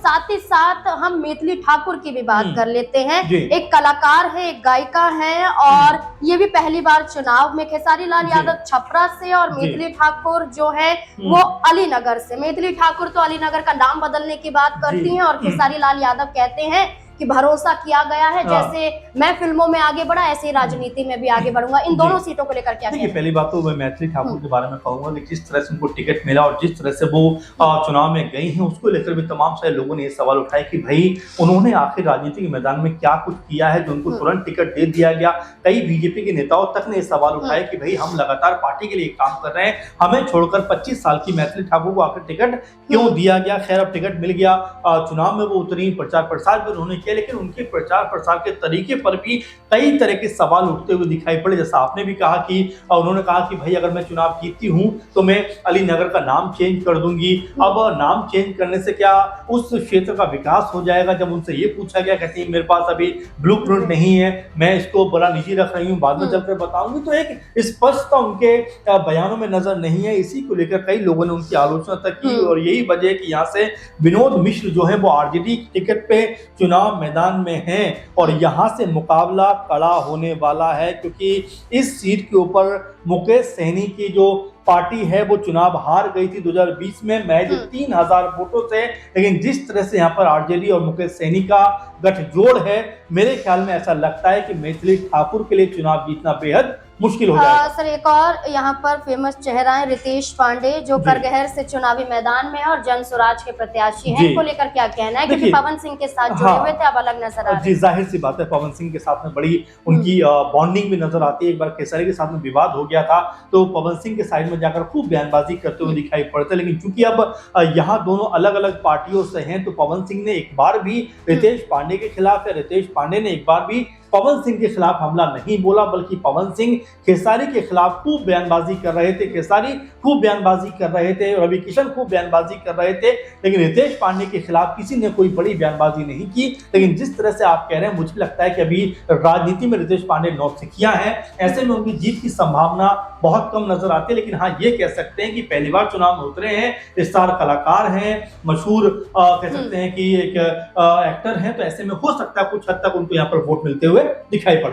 साथ ही साथ हम मैथिली ठाकुर की भी बात कर लेते हैं। जी। एक कलाकार है, एक गायिका है और ये भी पहली बार चुनाव में, खेसारी लाल यादव छपरा से और मैथिली ठाकुर जो है वो अलीनगर से। मैथिली ठाकुर तो अलीनगर का नाम बदलने की बात करती हैं और खेसारी लाल यादव कहते हैं कि भरोसा किया गया है, जैसे मैं फिल्मों में आगे बढ़ा ऐसे ही राजनीति में भी आगे बढ़ूंगा। इन दोनों सीटों को लेकर क्या देखिए, पहली बात तो मैं मैथिली ठाकुर के बारे में कहूंगा कि जिस तरह से उनको टिकट मिला और जिस तरह से वो चुनाव में गई हैं, उसको लेकर भी तमाम सारे लोगों ने ये सवाल उठाए कि भाई उन्होंने आखिर राजनीति के मैदान में क्या कुछ किया है जो उनको तुरंत टिकट दे दिया गया। कई बीजेपी के नेताओं तक ने ये सवाल उठाए कि भाई हम लगातार पार्टी के लिए काम कर रहे हैं, हमें छोड़कर 25 साल की मैथिली ठाकुर को आखिर टिकट क्यों दिया गया। खैर, अब टिकट मिल गया, चुनाव में वो उतरी, प्रचार प्रसार भी उन्होंने किया, लेकिन उनके प्रचार प्रसार के तरीके पर भी कई तरह के सवाल उठते हुए दिखाई पड़े। जैसा आपने भी कहा कि उन्होंने कहा कि भाई अगर मैं चुनाव जीतती हूं तो मैं अलीनगर का नाम चेंज कर दूंगी। अब नाम चेंज करने से क्या उस क्षेत्र का विकास हो जाएगा? जब उनसे ये पूछा गया, कहती है मेरे पास अभी ब्लूप्रिंट नहीं है, मैं इसको बड़ा निजी रख रही हूँ, बाद में चलकर बताऊंगी। तो एक स्पष्टता उनके बयानों में नजर नहीं है। इसी को लेकर कई लोगों ने उनकी आलोचना तक की और यही वजह है कि यहाँ से विनोद मिश्र जो है वो आरजेडी टिकट पे चुनाव मैदान में हैं और यहाँ से मुकाबला कड़ा होने वाला है, क्योंकि इस सीट के ऊपर मुकेश सहनी की जो पार्टी है वो चुनाव हार गई थी 2020 में महज 3000 वोटों से। लेकिन जिस तरह से यहाँ पर आरजेडी और मुकेश सहनी का गठजोड़ है, मेरे ख्याल में ऐसा लगता है कि मैथिली ठाकुर के लिए चुनाव जीतना बेहद मुश्किल हो जाएगा। सर, एक और यहाँ पर फेमस चेहरा है रितेश पांडे, जो करगहर से चुनावी मैदान में और जन स्वराज के प्रत्याशी हैं। इनको लेकर क्या कहना है, क्योंकि पवन सिंह के साथ जुड़े हुए थे, अब अलग नजर आ रहे हैं। जी, जाहिर सी बात है, पवन सिंह के साथ में बड़ी उनकी बॉन्डिंग भी नजर आती है। एक बार खेसारी के साथ में विवाद हो गया था तो पवन सिंह के साइड में जाकर खूब बयानबाजी करते हुए दिखाई पड़ते, लेकिन चूंकि अब यहाँ दोनों अलग अलग पार्टियों से हैं तो पवन सिंह ने एक बार भी रितेश पांडे के खिलाफ या रितेश पांडे ने एक बार भी पवन सिंह के खिलाफ हमला नहीं बोला, बल्कि पवन सिंह खेसारी के खिलाफ खूब बयानबाजी कर रहे थे, खेसारी खूब बयानबाजी कर रहे थे, रवि किशन खूब बयानबाजी कर रहे थे, लेकिन रितेश पांडे के खिलाफ किसी ने कोई बड़ी बयानबाजी नहीं की। लेकिन जिस तरह से आप कह रहे हैं, मुझे लगता है कि अभी राजनीति में रितेश पांडे नौसिखिया हैं, ऐसे में उनकी जीत की संभावना बहुत कम नजर आती है। लेकिन हाँ, ये कह सकते हैं कि पहली बार चुनाव में उतरे हैं, स्टार कलाकार हैं, मशहूर कह सकते हैं कि एक एक्टर हैं, तो ऐसे में हो सकता है कुछ हद तक उनको यहाँ पर वोट मिलते हुए दिखाई पड़